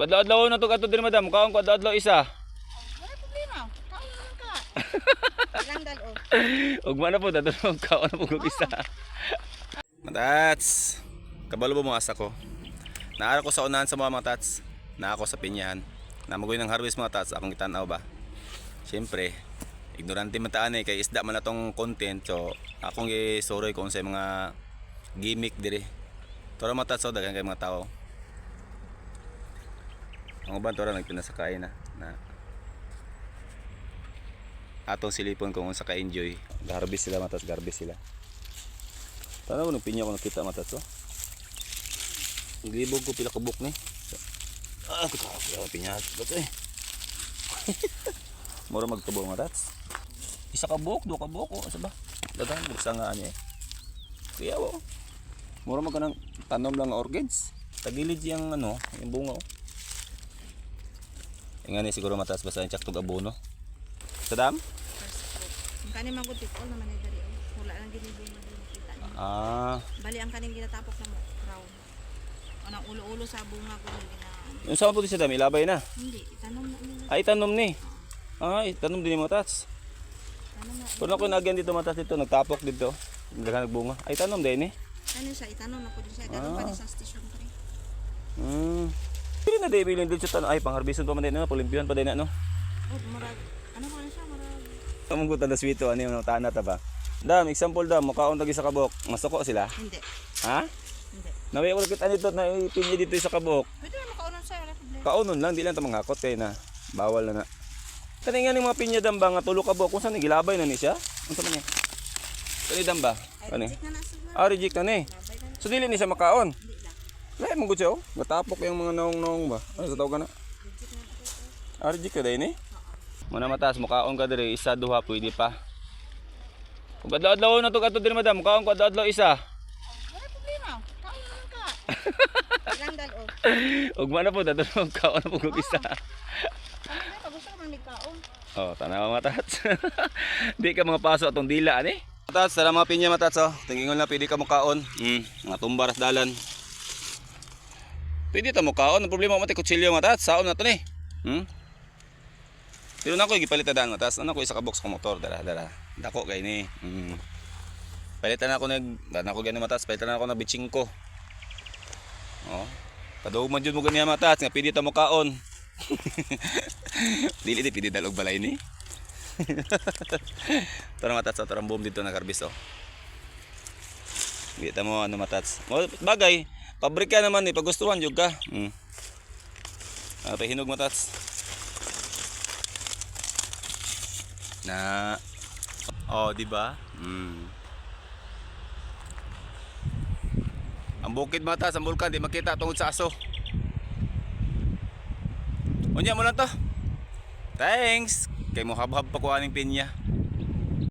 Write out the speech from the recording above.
Kadlaw-adlaw na to kato din madam, kaon ko adlaw isa. Wala problema. Kaon naman ka. Ilang dalo. Ug man na po dato kaon na po kog isa. Matats. Kabalo mo asa ko. Naara ko sa unahan sa mga tats. Na ako sa pinyahan. Na magoy ng harvest mga tats akong gitan-aw ba. Siyempre, ignorante man taan kay isda man atong content so akong gisuroy kung sa mga gimmick dire. Toro mga tats dagan kay mga tao. Ang uban tora nagpinasakain na atong silipon kung unsa ka enjoy. Garbis sila matas, garbis sila. Tanaw nung pinya ko nakita matas oh. Glibog ko pila kubok ni. Pinya bato eh. Mura magtubo matas. Isa ka buok, do ka buok oh, asa ba? Dagan buksa nga ani eh. Kuya oh. Mura magkanang tanom lang orchids. Tagilid yang ano, yung bunga oh. Ingani siguro matas basta yung tsaktog abono. Sadam? Ang kanin man gud all naman ni diri. Wala lang ginibong na kita niya. Bali ang kanin ginatapok na mo crown. Anang ulo-ulo sa bunga ko gina. Yung saan po sa dami labay na? Hindi, itanom na nila. Ay tanom ni. Ay tanom din ni matas. Tanom na. Pero ako nagyan dito matas dito, nagtapok dito. Naghahanap bunga. Ay tanom din ni. Kanin sa itanom na po din siya. Ganun pa ni sa station 3. Pili na di bilin dito sa tanong. Ay pangharbison pa man din no, pulimpihan pa din na no. Oh, marag. Ano ko na siya, marag. Among gutan na swito ano yung tana ta ba? Dam, example dam, makaon tagi sa kabok. Masuko sila. Hindi. Ha? Hindi. Nawi ko kita nito na ipinyo dito sa kabok. Pwede na makaunon siya, wala problema. Kaunon lang, di lang ta mangakot kay na. Bawal na na. Kani nga ning mga pinya dam ba nga tulo kabok kung saan gilabay na ni siya? Unsa man niya? Kani dam ba? Kani? Reject na nasa ba? Reject na ni. Labay na. So dili ni siya makaon. Hindi lang. Lain mo gud siya oh. Gatapok yung mga naong-naong ba? Ano sa tawag na? Reject na ako. Reject ka dai ni. Muna mataas mukaon ka dire isa duha pwede pa. Kung adlaw-adlaw na to kato dire madam, mukaon ko adlaw isa. Wala problema. Kaon naman ka. Ilang dalo. Ug man na po dato kaon na po kog isa. Ano na pag gusto ka man kaon. Oh, tanaw matats. Di ka mga paso atong dila ani. Matats, tara mga pinya matats oh. Tingingon na pwede ka mukaon. Mga tumbaras dalan. Pwede ta mukaon, ang problema mo tay kutsilyo matats, saon na to ni. Pero nako gipalitan matats, ano ko isa ka box ko motor dara. Dako kay ni. Palitan ako nako gani matats, palitan ako na bitching ko. Oh. Kadug man jud mo ganiya matats, nga pwede ta mukaon. Dili pwede dalog balay ni. Tara matats, tara boom dito na karbis oh. Kita mo ano matats. Mo bagay, pabrika naman ni pagustuhan jud ka. Apa hinog matats. Na oh, di ba? Ang bukid matas, ang bulkan di makita tungod sa aso. Unya mo lang to. Thanks. Kay mo habhab pa ko aning pinya.